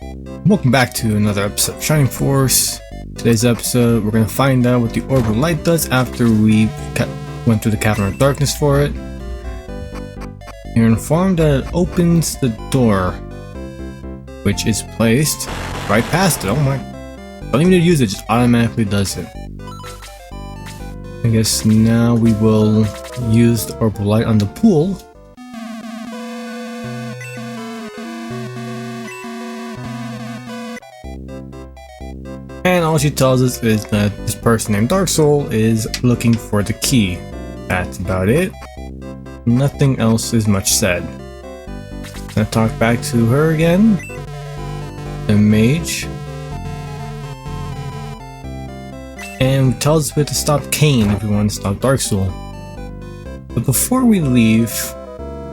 Welcome back to another episode of Shining Force. Today's episode, we're going to find out what the Orb of Light does after we went through the Cavern of Darkness for it. You're informed that it opens the door, which is placed right past it. Oh my, don't even need to use it, just automatically does it. I guess now we will use the Orb of Light on the pool. And all she tells us is that this person named Dark Soul is looking for the key. That's about it. Nothing else is much said. Gonna talk back to her again. The mage. And tells us we have to stop Cain if we want to stop Dark Soul. But before we leave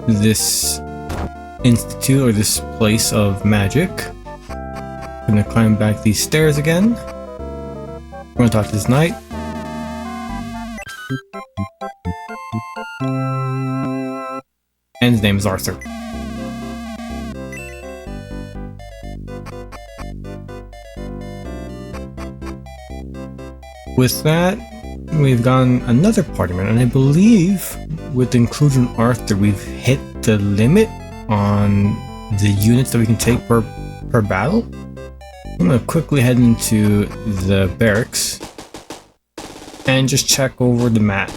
this institute or this place of magic, I'm gonna climb back these stairs again. We're gonna talk to this knight. And his name is Arthur. With that, we've gotten another party member, and I believe with the inclusion of Arthur, we've hit the limit on the units that we can take per battle. I'm gonna quickly head into the barracks and just check over the map.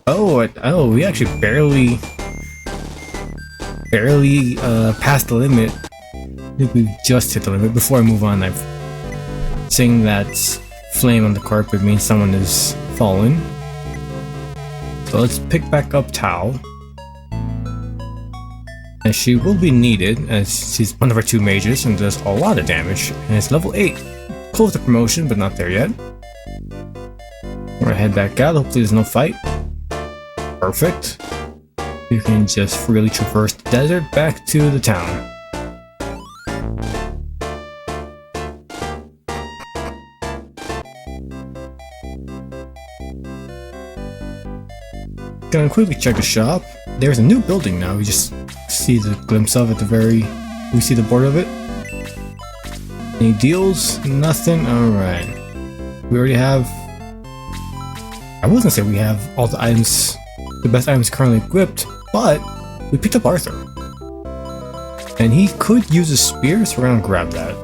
Oh, we actually barely passed the limit. I think we've just hit the limit. Before I move on, I've seeing that flame on the carpet means someone is fallen. So let's pick back up Tao. And she will be needed as she's one of our two mages and does a lot of damage. And it's level 8. Close to promotion, but not there yet. We're gonna head back out. Hopefully there's no fight. Perfect. You can just freely traverse the desert back to the town. Gonna quickly check the shop. There's a new building now. We just see the glimpse of it we see the board of it. Any deals? Nothing? Alright. We already have, I wasn't gonna say we have all the items, the best items currently equipped, but we picked up Arthur. And he could use a spear, so we're gonna grab that.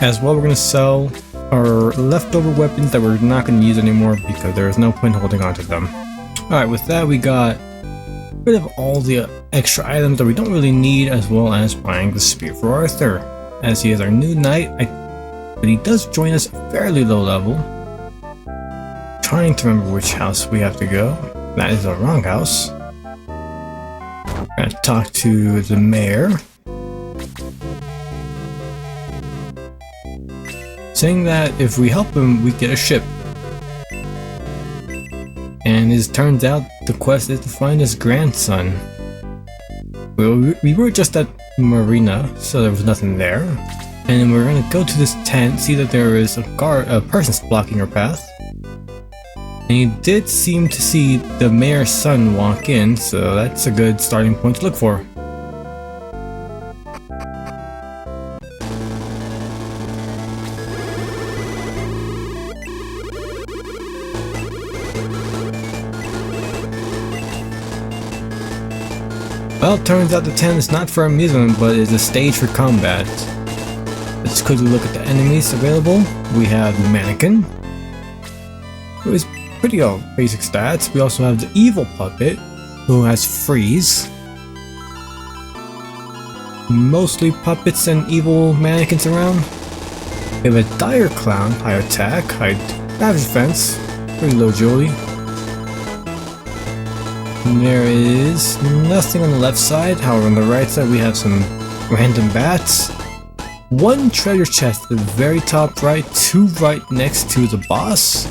As well, we're gonna sell our leftover weapons that we're not gonna use anymore because there is no point holding on to them. Alright, with that we got rid of all the extra items that we don't really need, as well as buying the spear for Arthur, as he is our new knight, but he does join us fairly low level. Trying to remember which house we have to go. That is the wrong house. We're gonna talk to the mayor, saying that if we help him, we get a ship. And it turns out the quest is to find his grandson. We were just at Marina, so there was nothing there. And we're gonna go to this tent, see that there is a person blocking our path. And he did seem to see the mayor's son walk in, so that's a good starting point to look for. Well, it turns out the tent is not for amusement, but is a stage for combat. Let's quickly look at the enemies available. We have the mannequin, who is pretty basic stats. We also have the evil puppet, who has freeze. Mostly puppets and evil mannequins around. We have a dire clown, high attack, high average defense, pretty low agility. There is nothing on the left side, however on the right side we have some random bats. One treasure chest at the very top right, two right next to the boss,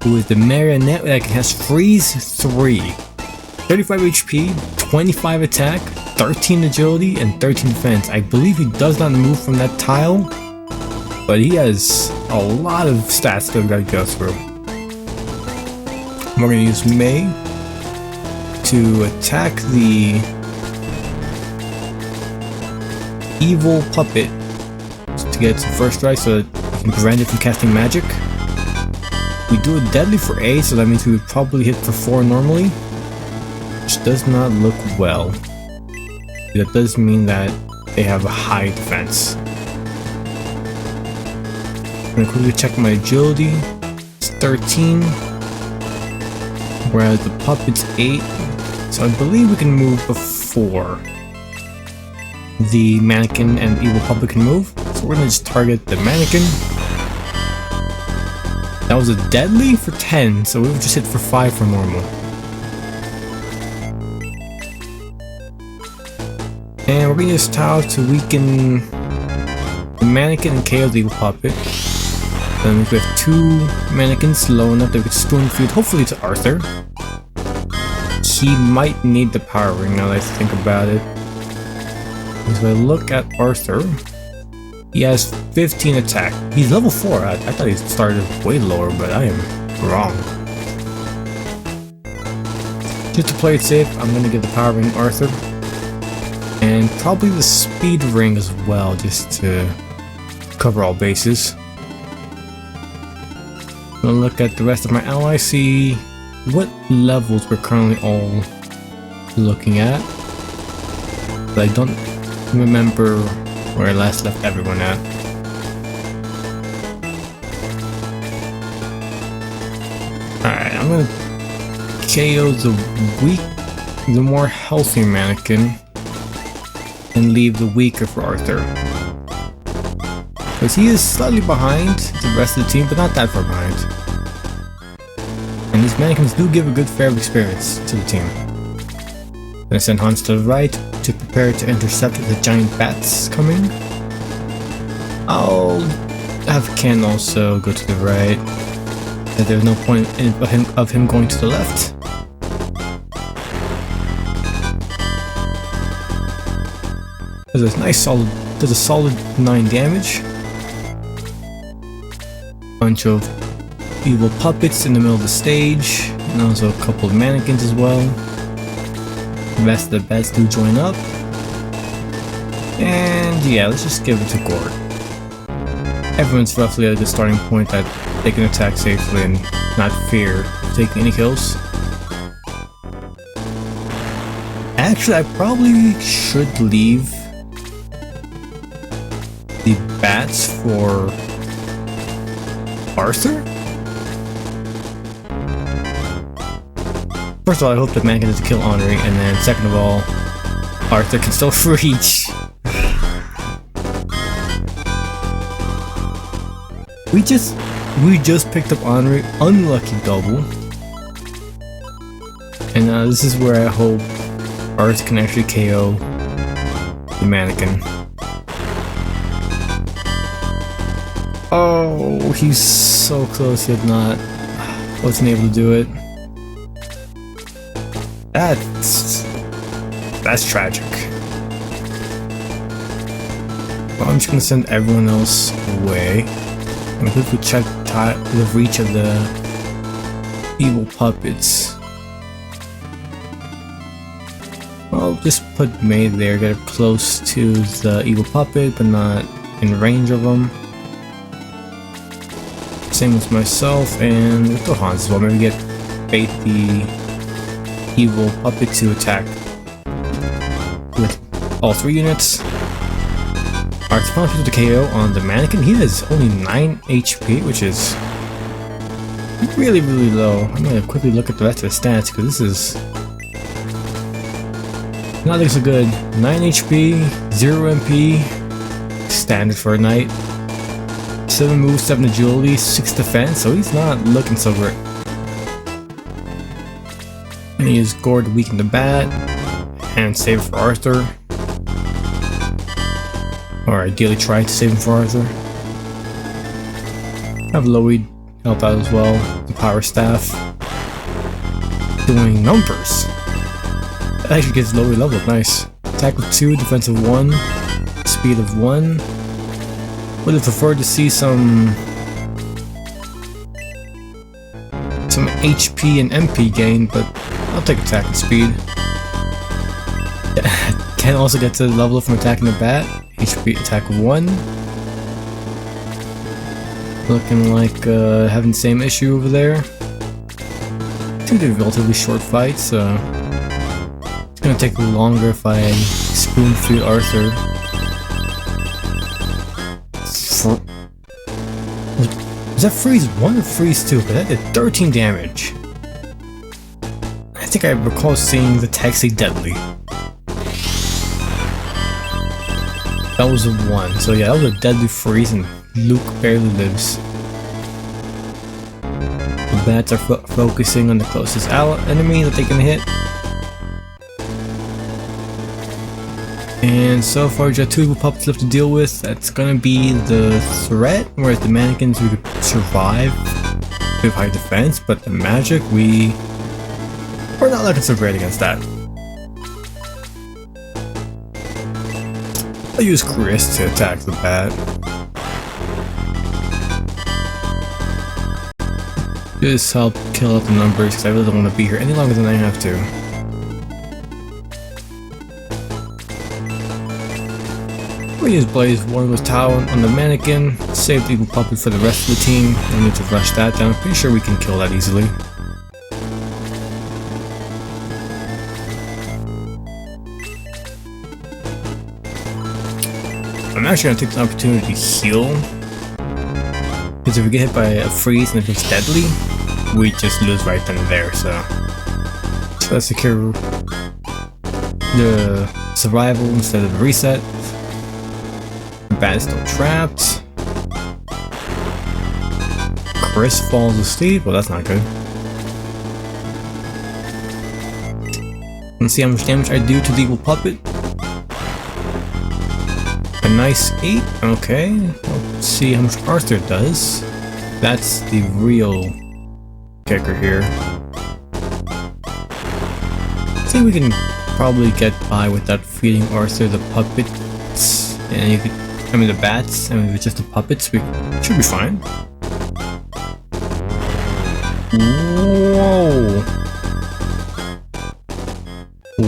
who is the marionette that has freeze 3. 35 HP, 25 attack, 13 agility, and 13 defense. I believe he does not move from that tile, but he has a lot of stats that we gotta go through. We're gonna use May to attack the evil puppet to get its first strike so that we can prevent it from casting magic. We do a deadly for 8, so that means we would probably hit for 4 normally, which does not look well. That does mean that they have a high defense. I'm gonna quickly check my agility. It's 13, whereas the puppet's 8. So I believe we can move before the mannequin and the evil puppet can move. So we're gonna just target the mannequin. That was a deadly for 10, so we would just hit for 5 for normal. And we're gonna use Tau to weaken the mannequin and KO the evil puppet. Then we have 2 mannequins low enough that we could spoon feed, hopefully to Arthur. He might need the power ring now that I think about it. As I look at Arthur, he has 15 attack. He's level 4. I thought he started way lower, but I am wrong. Just to play it safe, I'm gonna give the power ring to Arthur. And probably the speed ring as well, just to cover all bases. I'm gonna look at the rest of my allies, see what levels we're currently all looking at. But I don't remember where I last left everyone at. Alright, I'm gonna KO the more healthy mannequin and leave the weaker for Arthur. Because he is slightly behind the rest of the team, but not that far behind. And these mannequins do give a good fair experience to the team. I'm gonna send Hans to the right to prepare to intercept the giant bats coming. I'll have Ken also go to the right, as there's no point of him going to the left. Does a solid 9 damage. Bunch of evil puppets in the middle of the stage, and also a couple of mannequins as well. The rest of the bats do join up. And yeah, let's just give it to Gord. Everyone's roughly at the starting point that they can attack safely and not fear taking any kills. Actually, I probably should leave the bats for Arthur? First of all, I hope the mannequin doesn't kill Henri, and then second of all, Arthur can still reach. We just picked up Henri, unlucky double. And this is where I hope Arthur can actually KO the mannequin. Oh, he's so close, yet not. Wasn't able to do it. That's tragic. Well, I'm just gonna send everyone else away. And if we check the reach of the evil puppets. I'll just put May there, get her close to the evil puppet, but not in range of them. Same with myself and with the Hans as well. Maybe get bait the evil puppet to attack with all 3 units. Alright, so final to KO on the mannequin. He has only 9 HP, which is really, really low. I'm gonna quickly look at the rest of the stats because this is not looking so good. 9 HP, 0 MP, standard for a knight. 7 moves, 7 agility, 6 defense, so he's not looking so great. And he used Gord to weaken the bat, and save for Arthur. Or ideally try to save him for Arthur. Have Loey help out as well, the power staff. Doing numbers. That actually gets Loey level, nice. Attack of 2, defense of 1, speed of 1. Would have preferred to see some HP and MP gain, but I'll take attack and speed. Ken also gets a level from attacking the bat. HP attack 1. Looking like having the same issue over there. Two did relatively short fights, so it's gonna take longer if I spoon feed Arthur. Was that freeze 1 or freeze 2? But that did 13 damage. I think I recall seeing the text say deadly. That was a 1, so yeah, that was a deadly freeze and Luke barely lives. The bats are focusing on the closest enemy that they can hit. And so far, just 2 puppets left to deal with. That's gonna be the threat, whereas the mannequins we could survive with high defense, but the magic we're not looking so great against that. I'll use Chris to attack the bat. Just help kill out the numbers because I really don't want to be here any longer than I have to. We'll use Blaze Warlord's Towel on the mannequin, save the evil puppet for the rest of the team. I need to rush that down. Pretty sure we can kill that easily. I'm actually going to take the opportunity to heal. Because if we get hit by a freeze and if it's deadly, we just lose right then and there, so let's secure the survival instead of the reset. The bat is still trapped. Chris falls asleep. Well, that's not good. Let's see how much damage I do to the evil puppet. A nice 8. Okay. Let's see how much Arthur does. That's the real kicker here. I think we can probably get by without feeding Arthur the puppets. And you could, the bats. If it's just the puppets, we should be fine. Whoa!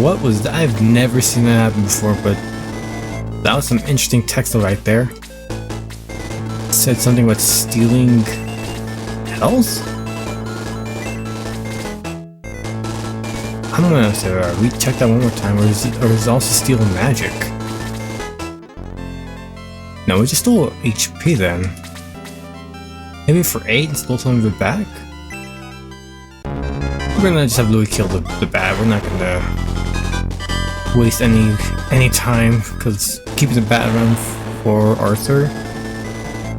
What was that? I've never seen that happen before, but that was some interesting text right there. It said something about stealing health? I'm gonna have to recheck that one more time, or is it also stealing magic? No, we just stole HP then. Maybe for 8 and stole some of it back? We're gonna just have Louis kill the bat. We're not gonna waste any time, because keeping the bat around for Arthur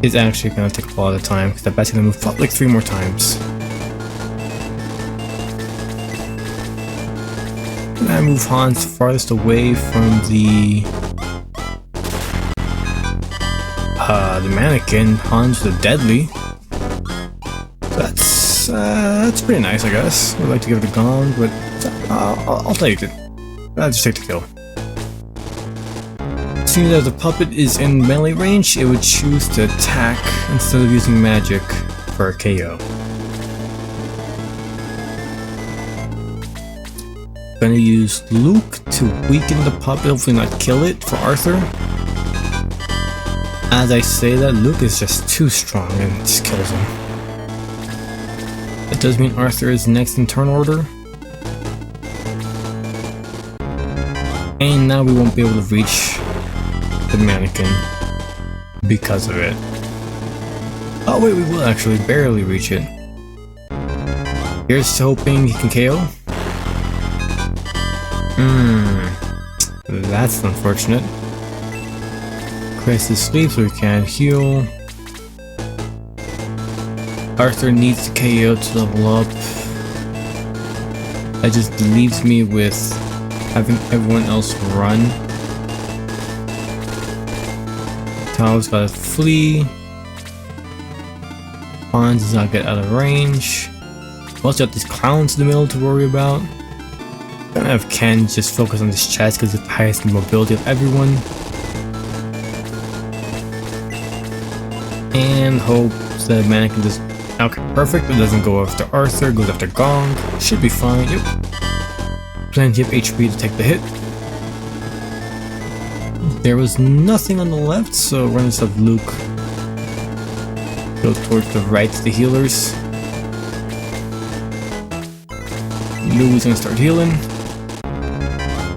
is actually gonna take a lot of time, because that bat's gonna move like 3 more times. And I move Hans farthest away from the mannequin. Hans the deadly. That's pretty nice, I guess. I'd like to give it a gong, but I'll take it. I'll just take the kill. As soon as the puppet is in melee range, it would choose to attack instead of using magic for a KO. Gonna use Luke to weaken the puppet, hopefully not kill it, for Arthur. As I say that, Luke is just too strong and just kills him. That does mean Arthur is next in turn order. And now we won't be able to reach the mannequin because of it. Oh wait, we will actually barely reach it. Here's hoping he can KO. That's unfortunate. Chris is asleep, so we can't heal. Arthur needs to KO to level up. That just leaves me with having everyone else run. Tao's gotta flee. Hans does not get out of range. We also got these clowns in the middle to worry about. Gonna have Ken just focus on this chest because it's the highest mobility of everyone. And hope the mannequin does. Okay, perfect. It doesn't go after Arthur, goes after Gong. Should be fine. Yep. Plenty of HP to take the hit. There was nothing on the left, so we're gonna just have Luke go towards the right to the healers. Lou's gonna start healing.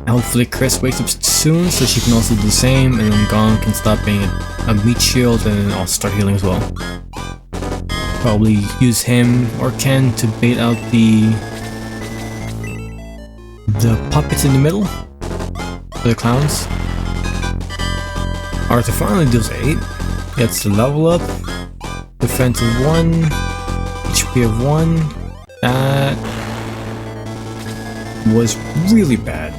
Hopefully Chris wakes up soon so she can also do the same, and then Gong can stop being a meat shield and also start healing as well. Probably use him or Ken to bait out the puppets in the middle for the clowns. Arthur finally deals 8, gets the level up, defense of 1, HP of 1. That was really bad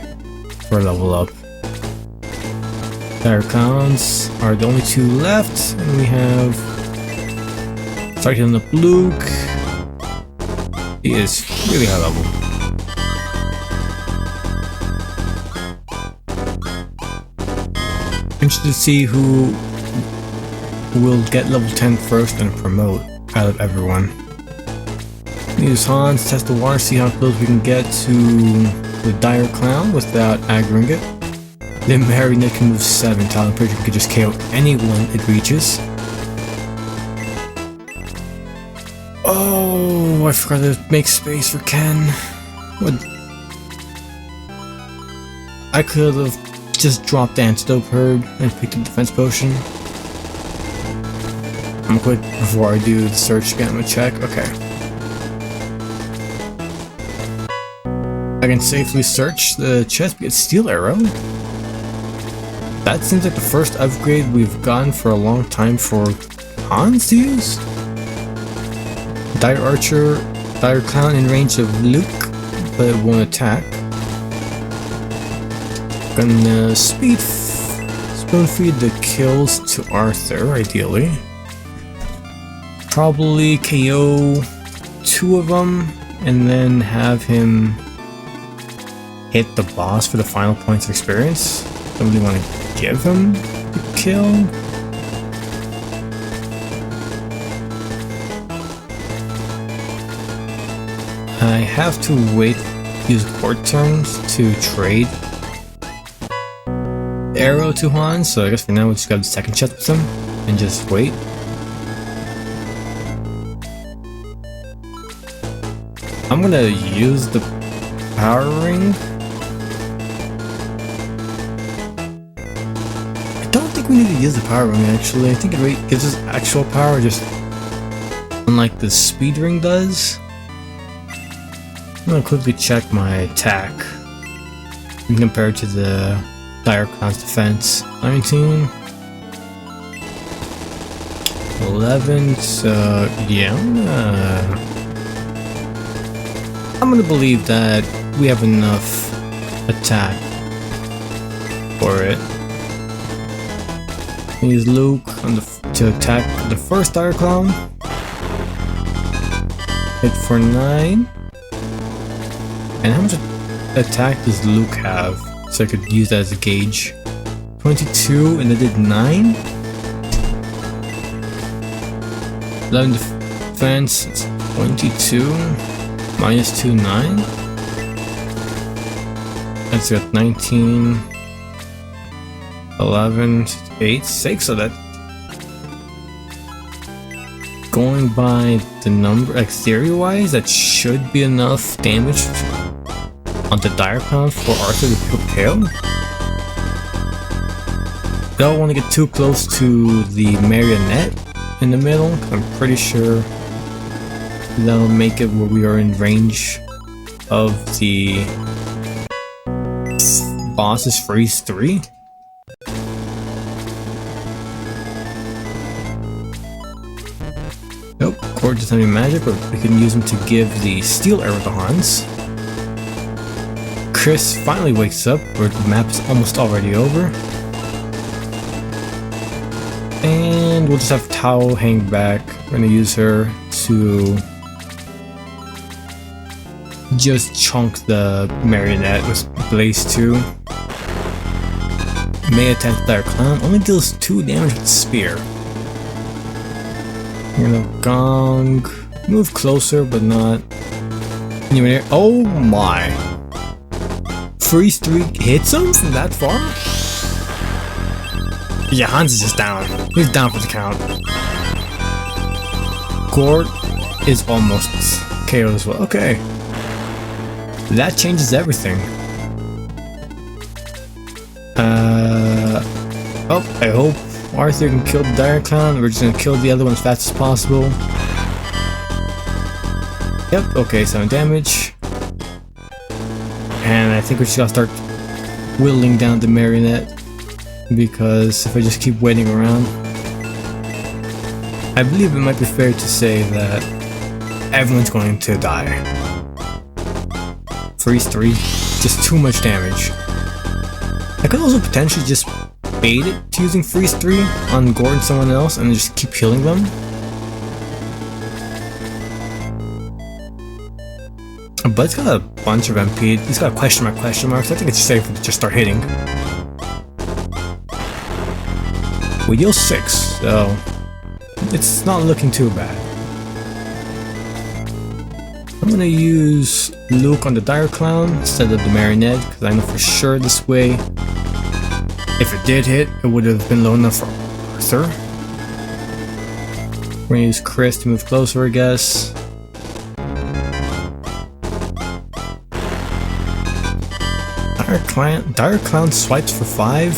for a level up. Dire clowns are the only 2 left, and we have start healing up Luke. He is really high level. Interested to see who will get level 10 first and promote out of everyone. Use Hans, test the water, see how close we can get to the Dire Clown without aggroing it. The Marionette can move 7, Talon Preacher can just KO anyone it reaches. Oh, I forgot to make space for Ken. What? I could have just dropped the Antidote Herd and picked a defense potion. I'm quick before I do the search again. I'm gonna check. Okay. I can safely search the chest. We get Steel Arrow. That seems like the first upgrade we've gotten for a long time for Hans to use. Dire Archer, Dire Clown in range of Luke, but it won't attack. Gonna spoon feed the kills to Arthur, ideally. Probably KO 2 of them, and then have him hit the boss for the final points of experience. Don't really want to give him the kill. I have to wait, use court turns to trade Arrow to Han, so I guess for now we just grab the second chest with him and just wait. I'm gonna use the power ring. I don't think we need to use the power ring actually. I think it gives us actual power, just unlike the speed ring does. I'm gonna quickly check my attack and compare it to the Dire Clown's defense. 19, 11. So yeah, I'm gonna believe that we have enough attack for it. Use Luke on to attack the first Dire Clown. Hit for 9. And how much attack does Luke have? So I could use that as a gauge. 22, and I did 9. 11 defense, it's 22. Minus 2, 9. That's got 19. 11, 8, 6. So that, going by the number, like theory-wise, that should be enough damage on the Dire Clown for Arthur to pick up KO. Don't want to get too close to the Marionette in the middle. I'm pretty sure that'll make it where we are in range of the boss's Freeze 3. Nope, Cord doesn't have any magic, but we can use them to give the Steel Arrow to Hans. Chris finally wakes up, where the map is almost already over. And we'll just have Tao hang back. We're gonna use her to just chunk the Marionette with Blaze 2. May attack the Dire Clown, only deals 2 damage with the spear. We're gonna Gong, move closer but not anywhere near. Oh my! Freeze 3 hits him from that far? Yeah, Hans is just down. He's down for the count. Gord is almost KO'd as well. Okay. That changes everything. Oh, I hope Arthur can kill the Dire Clown. We're just gonna kill the other one as fast as possible. Yep, okay, 7 damage. And I think we just gotta start whittling down the marionette, because if I just keep waiting around, I believe it might be fair to say that everyone's going to die. Freeze 3, just too much damage. I could also potentially just bait it to using Freeze 3 on Gord and someone else and just keep healing them. But it's got a bunch of MP. It's got question marks. I think it's safe to just start hitting. We deal 6, so it's not looking too bad. I'm gonna use Luke on the Dire Clown instead of the Marionette, because I know for sure this way, if it did hit, it would have been low enough for Arthur. We're gonna use Chris to move closer, I guess. Dire Clown swipes for 5.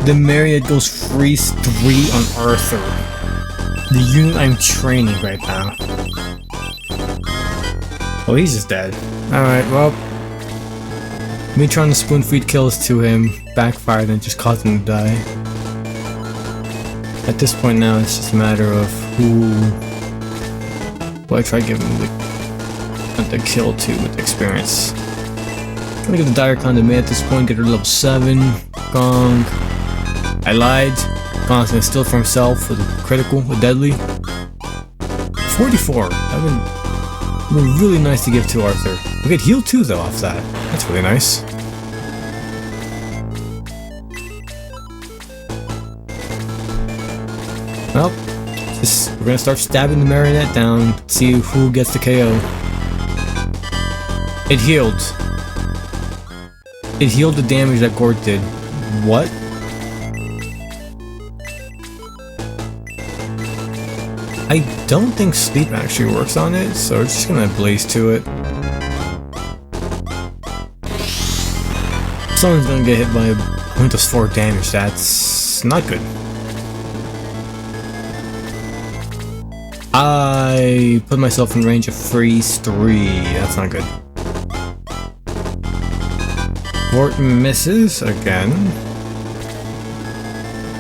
The Marionette goes freeze 3 on Arthur. The unit I'm training right now. Oh, he's just dead. Alright, well. Me trying to spoon feed kills to him backfired and just caused him to die. At this point now, it's just a matter of who I try giving the kill to with experience. I'm gonna give the Dire Clown to me at this point, get her level 7. Gong. I lied. Gong's gonna steal for himself with a critical, with deadly. 44. That would have been really nice to give to Arthur. We get heal 2 though off that. That's really nice. Well, we're gonna start stabbing the Marionette down, see who gets the KO. It healed. It healed the damage that Gord did. What? I don't think sleep actually works on it, so we're just gonna blaze to it. Someone's gonna get hit by a point of 4 damage. That's not good. I put myself in range of freeze 3. That's not good. Gord misses again.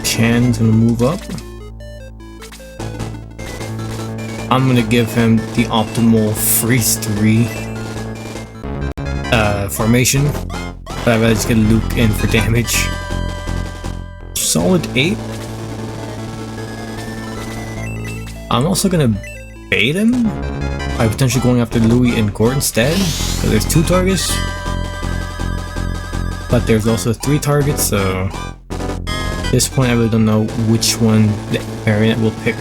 Chan's gonna move up. I'm gonna give him the optimal freeze 3 formation, but I'd rather just get Luke in for damage. Solid 8. I'm also gonna bait him by potentially going after Louis and Gord instead, because there's 2 targets, but there's also 3 targets, so at this point I really don't know which one the Marionette will pick.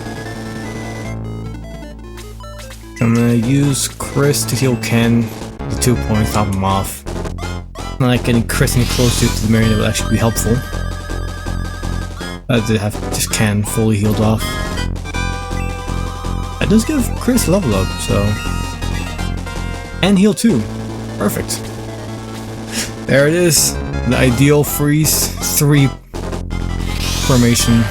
I'm gonna use Chris to heal Ken, the 2 points, top him off. Not like getting Chris any closer to the Marionette would actually be helpful. I did have just Ken fully healed off. That does give Chris level up, so. And heal 2. Perfect. There it is. The ideal freeze 3 formation.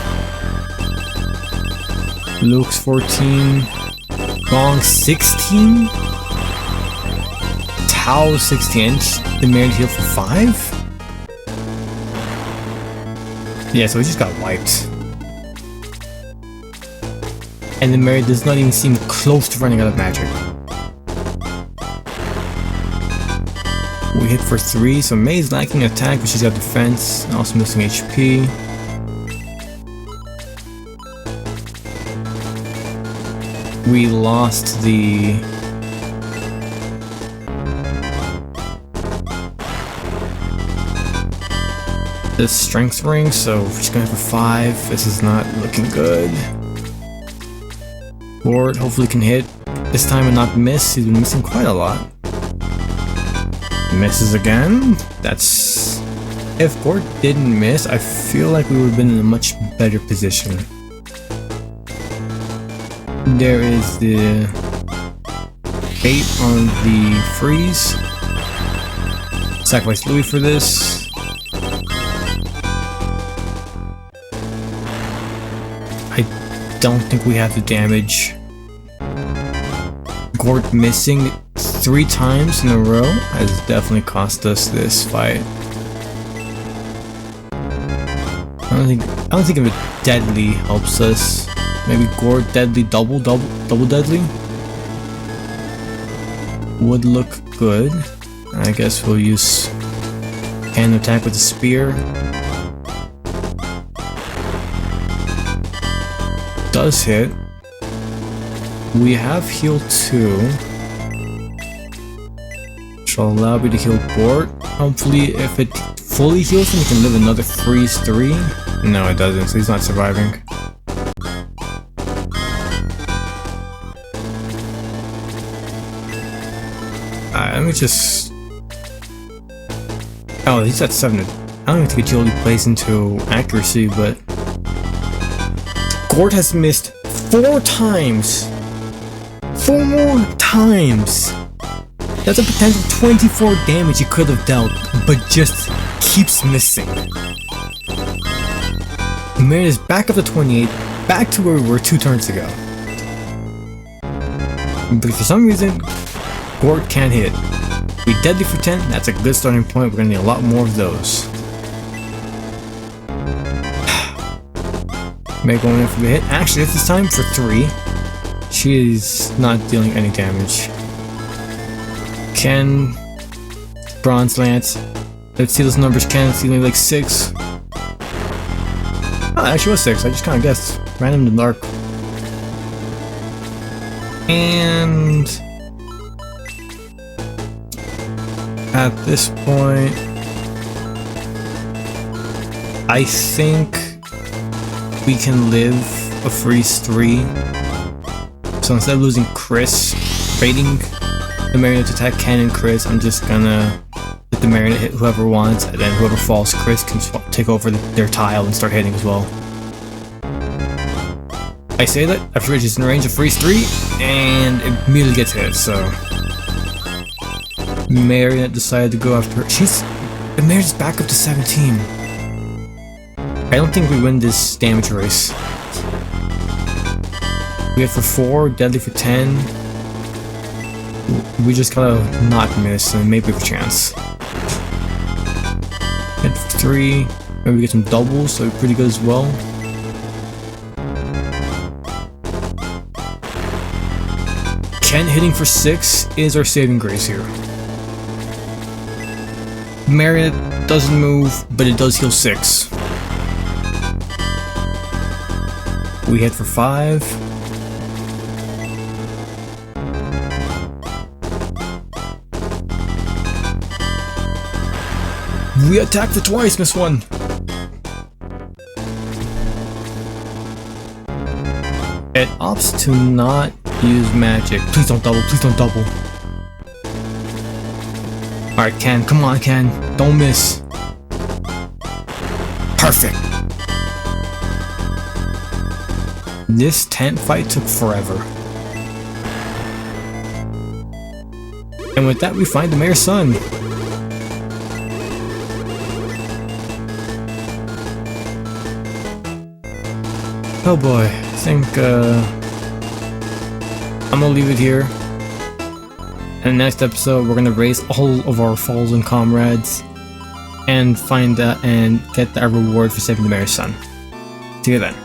Luke's 14. Gong 16? Tao 16. The Marionette heal for 5? Yeah, so he just got wiped. And the Marionette does not even seem close to running out of magic. We hit for 3, so May's lacking attack, but she's got defense, also missing HP. We lost the strength ring, so we're just going for 5. This is not looking good. Gord hopefully can hit this time and not miss. He's been missing quite a lot. Misses again. That's If Gort didn't miss, I feel like we would have been in a much better position. There is the bait on the freeze. Sacrifice Louis for this. I don't think we have the damage. Gort missing 3 times in a row has definitely cost us this fight. I don't think if a deadly helps us. Maybe Gort deadly double deadly would look good. I guess we'll use hand attack with the spear. Does hit. We have heal 2. Shall allow me to heal Gort. Hopefully if it fully heals him, he can live another freeze 3. No, it doesn't, so he's not surviving. Let me just... Oh, he's at 7. I don't even think agility plays into accuracy, but... Gort has missed 4 times! 4 more times! That's a potential 24 damage he could have dealt, but just keeps missing. Marion is back up to 28, back to where we were 2 turns ago. But for some reason, Gort can't hit. We deadly for 10, that's a good starting point. We're gonna need a lot more of those. May going in for the hit. Actually, this time for 3. She is not dealing any damage. Ken, Bronze Lance. Let's see those numbers. Ken, it's only like 6. Oh, actually was 6. I just kind of guessed. Random in the dark. And at this point, I think we can live a freeze 3. So instead of losing Chris, baiting the Marionette to attack Ken and Chris, I'm just gonna let the Marionette hit whoever wants, and then whoever falls, Chris can take over their tile and start hitting as well. I say that after Rich is in range of freeze 3, and it immediately gets hit, so... Marionette decided to go after her. The Marionette's back up to 17. I don't think we win this damage race. We hit for 4, deadly for 10. We just gotta not miss and maybe have a chance. Hit for 3. Maybe we get some doubles, so pretty good as well. Ken hitting for 6 is our saving grace here. Marionette doesn't move, but it does heal 6. We hit for 5. We attack for twice, miss 1. It opts to not use magic. Please don't double, please don't double. Alright, Ken, come on, Ken. Don't miss. Perfect. This tent fight took forever. And with that, we find the mayor's son. Oh boy, I think I'm gonna leave it here. In the next episode, we're gonna raise all of our fallen comrades and find that and get our reward for saving the mayor's son. See you then.